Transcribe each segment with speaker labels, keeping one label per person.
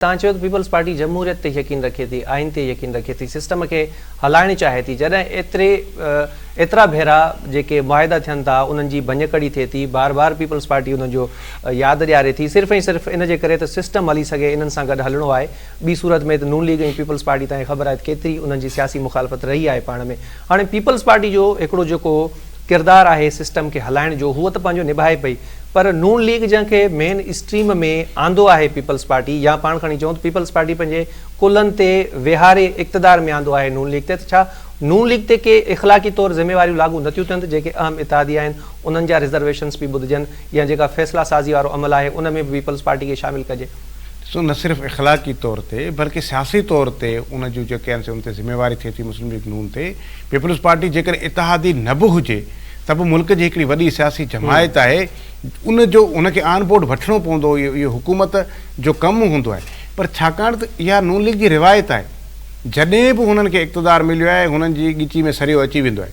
Speaker 1: तव्हां चयो त पीपल्स पार्टी जमहूरियत ते यकीन रखे थी, आइन ते यकीन रखे थी, सिस्टम खे हलाइण चाहे थी। जॾहिं एतिरा भेरा जेके मुआहिदा थियनि था उन्हनि जी भञकड़ी थिए थी, बार बार पीपल्स पार्टी उन्हनि जो यादि ॾियारे थी, सिर्फ़ु ऐं सिर्फ़ु इन जे करे त सिस्टम हली सघे, इन्हनि सां गॾु हलणो आहे। ॿी सूरत में त नून लीग ऐं पीपल्स पार्टी तव्हांखे ख़बर आहे केतिरी उन्हनि जी सियासी मुखालफ़त रही आहे पाण में। हाणे पीपल्स पार्टी जो हिकिड़ो जेको किरदारु आहे सिस्टम खे हलाइण जो, हूअ त पंहिंजो निभाए पई, पर नून लीग जंहिंखे मेन स्ट्रीम में आंदो आहे पीपल्स पार्टी, या पाण खणी चऊं त पीपल्स पार्टी पंहिंजे कुलनि ते विहारे इक़्तिदार में आंदो आहे नून लीग ते, त छा नून लीग ते के इख़लाक़ी तौरु ज़िम्मेवारियूं लागू नथियूं थियनि त जेके अहम इतिहादी आहिनि उन्हनि जा रिज़र्वेशन्स बि ॿुधजनि, या जेका फ़ैसिला साज़ी वारो अमल आहे उन में बि पीपल्स पार्टी खे शामिल कजे?
Speaker 2: सो न सिर्फ़ु इख़लाक़ी तौर ते बल्कि सियासी तौर ते उन जूं जेके आहिनि उन ते ज़िम्मेवारी थिए थी मुस्लिम लीग नून ते। पीपल्स पार्टी जेकर इतिहादी न बि हुजे त बि मुल्क जी हिकिड़ी वॾी सियासी जमायत आहे, उनखे आन बोर्ड वठिणो पवंदो, इहो हुकूमत जो कमु हूंदो आहे। पर छाकाणि त इहा नून लीग जी रिवायत आहे, जॾहिं बि हुननि खे इक़्तिदार मिलियो आहे हुननि जी ॻिची में सरियो अची वेंदो आहे।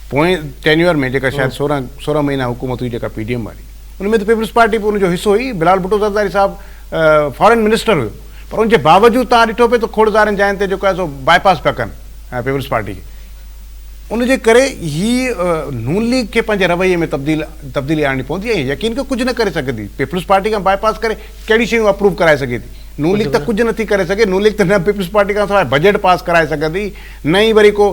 Speaker 2: पोएं टेन्यूअर में जेका शायदि 16 महीना हुकूमत हुई जेका PDM वारी, उन में त पीपल्स पार्टी बि उनजो हिसो हुई। बिलावल भुट्टो ज़रदारी साहिबु फॉरेन मिनिस्टर हुयो, पर उनजे बावजूदि तव्हां ॾिठो पिए त खोड़दारनि जाइनि ते जेको आहे सो बाईपास पिया कनि पीपल्स पार्टी खे। उनजे करे ही नून लीग खे पंहिंजे रवैये में तब्दीली आणणी पवंदी ऐं यकीन खे कुझु न करे सघंदी। पीपल्स पार्टी खां बाईपास करे कहिड़ी शयूं अप्रूव कराए सघे थी? नून लीग त कुझु नथी करे सघे। नून लीग त न पीपल्स पार्टी खां सवाइ बजट पास कराए सघंदी, न ई वरी को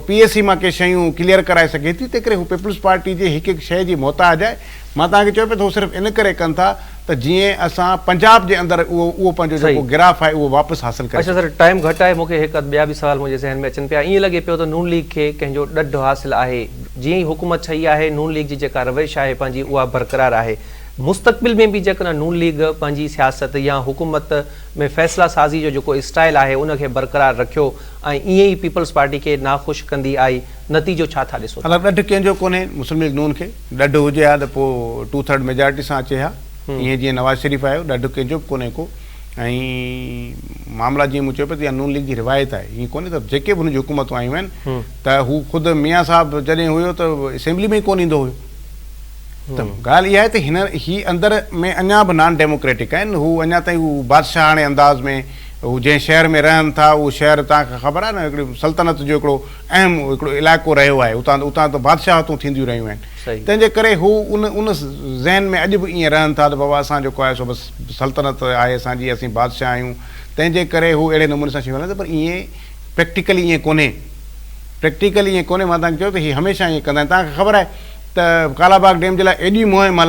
Speaker 2: PSC मां के शयूं क्लियर कराए सघे थी। तंहिं करे हू पीपल्स पार्टी जे हिकु हिकु शइ जी मोहताज आहे। मां तव्हांखे चयो पियो त हू सिर्फ़ु इन करे कनि था त जीअं असां पंजाब जे अंदरि उहो पंहिंजो जेको गिराफ़ आहे उहो वापसि हासिलु करे।
Speaker 1: अच्छा सर, टाइम घटि आहे, मूंखे हिकु ॿिया बि सवाल मुंहिंजे ज़हन में अचनि पिया। ईअं लॻे पियो त नून लीग खे कंहिंजो ॾढु हासिलु आहे, जीअं ई हुकूमत ठही आहे नून लीग जी जेका रविश आहे पंहिंजी उहा बरक़रार आहे। मुस्तक़बिल में बि जेकॾहिं नून लीग पंहिंजी सियासत या हुकूमत में फ़ैसिला साज़ी जो जेको स्टाइल आहे उनखे बरक़रार रखियो ऐं ईअं ई पीपल्स पार्टी खे नाख़ुशि कंदी आई, नतीजो छा था ॾिसो?
Speaker 2: ॾढु कंहिंजो कोन्हे मुस्लिम लीग नून खे। ॾढु हुजे हा त पोइ 2/3 मेजॉरिटी सां अचे हा, ईअं जीअं नवाज़ शरीफ़ आयो। ॾढु कंहिंजो बि कोन्हे को। ऐं मामला जीअं मूं चयो पियो त इहा नून लीग जी रिवायत आहे। ईअं कोन्हे त जेके बि हुनजी हुकूमतूं आयूं आहिनि त हू ख़ुदि मियां साहिबु जॾहिं हुयो त असेंबली में ई कोन ईंदो हुयो। त ॻाल्हि इहा आहे त ही अंदरि में अञा बि नॉन डेमोक्रेटिक आहिनि। हू अञा ताईं हू बादशाह हाणे अंदाज़ में हू जंहिं शहर में रहनि था उहो शहर तव्हांखे ख़बर आहे न हिकिड़ी सल्तनत जो हिकिड़ो अहम हिकिड़ो इलाइक़ो रहियो आहे। उतां त बादशाहतूं थींदियूं रहियूं आहिनि। तंहिंजे करे हू उन ज़हन में अॼु बि ईअं रहनि था त बाबा असां जेको आहे सो बसि सल्तनत आहे असांजी, असीं बादशाह आहियूं। तंहिंजे करे हू अहिड़े नमूने सां शयूं हलनि। पर ईअं प्रैक्टिकली ईअं कोन्हे। मां तव्हांखे चयो त हीअ हमेशह ईअं कंदा आहिनि। तव्हांखे ख़बर आहे त कालाबाग डैम जे लाइ एॾी मुहिम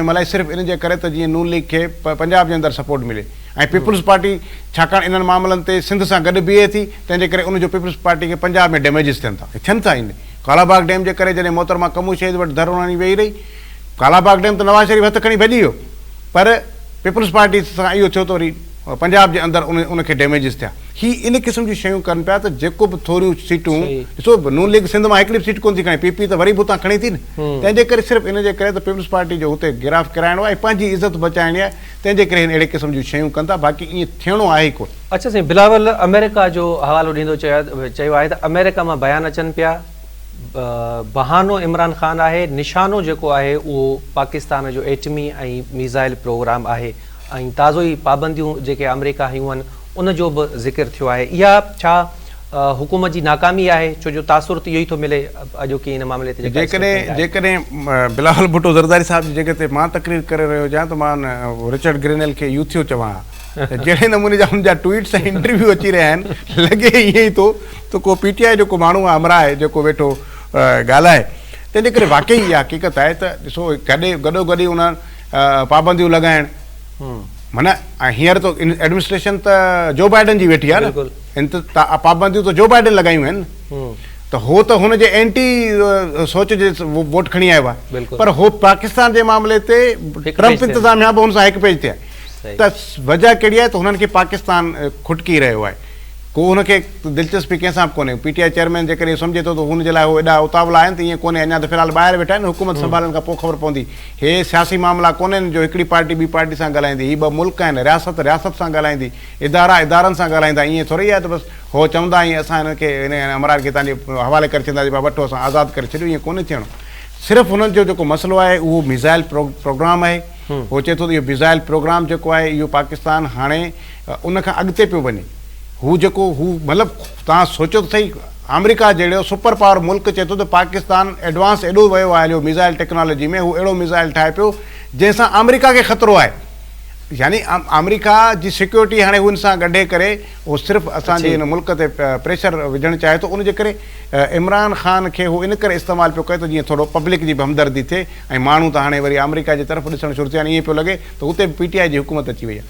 Speaker 2: हलाई सिर्फ़ु इन जे करे त जीअं नून लीग खे पंजाब जे अंदरि सपोर्ट मिले। ऐं पीपल्स पार्टी छाकाणि इन्हनि मामलनि ते सिंध सां गॾु बीहे थी, तंहिंजे करे उनजो पीपल्स पार्टी खे पंजाब में डैमेजिस थियनि था। इन कालाबाग डैम जे करे जॾहिं मोहतरमा कमू शहीद वटि धरणी वेही रही, कालाबाग डैम त नवाज़ शरीफ़ हथु खणी भॼी वियो, पर पीपल्स पार्टी सां इहो थियो त वरी पंजाब जे अंदरि उनखे डैमेजिस थिया। ही इन क़िस्म जी शयूं कनि पिया त जेको बि थोरियूं सीटूं ॾिसो नून लीग सिंध मां हिकिड़ी बि सीट कोन थी खणे, PP त वरी बि हुतां खणी थी न। तंहिंजे करे सिर्फ़ु इन जे करे त पीपल्स पार्टी जो हुते गिराफ़ कराइणो आहे, पंहिंजी इज़त बचाइणी आहे, तंहिंजे करे अहिड़े क़िस्म जूं शयूं कनि था। बाक़ी ईअं थियणो आहे ई कोन।
Speaker 1: अच्छा साईं, बिलावल अमेरिका जो हवालो ॾींदो चयो आहे त अमेरिका मां बयान अचनि पिया, बहानो इमरान ख़ान आहे, निशानो जेको आहे उहो पाकिस्तान जो एटमी ऐं मिज़ाइल प्रोग्राम आहे, ऐं ताज़ो ई पाबंदियूं जेके अमेरिका हयूं आहिनि उनजो बि ज़िक्र थियो आहे। इहा छा हुकूमत जी नाकामी आहे? छो जो तासुर त इहो ई थो मिले अॼोकी इन मामले ते।
Speaker 2: जेकॾहिं बिलावल भुट्टो ज़रदारी साहिब जी जॻह ते मां तकरीर करे रहियो हुजां त मां रिचर्ड ग्रेनेल खे यूथियो चवां त जहिड़े नमूने जा हुनजा ट्वीट्स ऐं इंटरव्यू अची रहिया आहिनि, लॻे ईअं ई थो त को PTI जेको माण्हू आहे अमरा आहे जेको वेठो ॻाल्हाए। तंहिंजे करे वाक़ई इहा हक़ीक़त आहे त ॾिसो गॾोगॾु उन पाबंदियूं लॻाइण माना हींअर त एडमिनिस्ट्रेशन त जो बाइडन जी वेठी आहे न, पाबंदियूं त जो बाइडन लॻायूं आहिनि त हो त हुनजे एंटी सोच जे वोट खणी आयो आहे। पर हो पाकिस्तान जे मामले ते ट्रंप इंतिज़ामिया बि हुन सां हिकु पेज ते आहे। त वजह कहिड़ी आहे त हुननि खे पाकिस्तान खुटकी रहियो आहे। को हुनखे दिलचस्पी कंहिंसां बि कोन्हे। PTI चेयरमैन जेकॾहिं सम्झे थो त हुनजे लाइ उहो एॾा उतावला आहिनि त ईअं कोन्हे। अञा त फ़िलहालु ॿाहिरि वेठा आहिनि, हुकूमत संभालण खां पोइ ख़बर पवंदी। हे सियासी मामला कोन्हनि जो हिकिड़ी पार्टी ॿी पार्टी सां ॻाल्हाईंदी, ही ॿ मुल्क आहिनि, रियासत सां ॻाल्हाईंदी, इदारनि सां ॻाल्हाईंदा। ईअं थोरी आहे त बसि हो चवंदा आहियूं असां हिनखे अमरार खे तव्हांजे हवाले करे छॾींदासीं, वठो असां आज़ादु करे छॾियूं। ईअं कोन्हे थियणो। सिर्फ़ु हुननि जो जेको मसइलो आहे उहो मिज़ाइल प्रोग्राम आहे उहो चए थो त इहो मिज़ाइल प्रोग्राम जेको आहे इहो पाकिस्तान हाणे उन खां अॻिते पियो वञे। हू जेको हू मतिलबु तव्हां सोचो त सही, अमेरिका जहिड़ो सुपर पावर मुल्क चए थो त पाकिस्तान एडवांस एॾो वियो आहे हलियो मिज़ाइल टेक्नोलॉजी में, हू अहिड़ो मिज़ाइल ठाहे पियो जंहिंसां अमेरिका खे ख़तरो आहे। यानी अमेरिका जी सिक्योरिटी हाणे हुन सां गॾे करे उहो सिर्फ़ु असांजे हिन मुल्क ते प्रेशर विझणु चाहे थो। उनजे करे इमरान ख़ान खे हू इन करे इस्तेमालु पियो करे त जीअं थोरो पब्लिक जी बि हमदर्दी थिए, ऐं माण्हू त हाणे वरी अमेरिका जी तरफ़ ॾिसणु शुरू थिया आहिनि। ईअं पियो लॻे त हुते PTI जी हुकूमत अची वई आहे।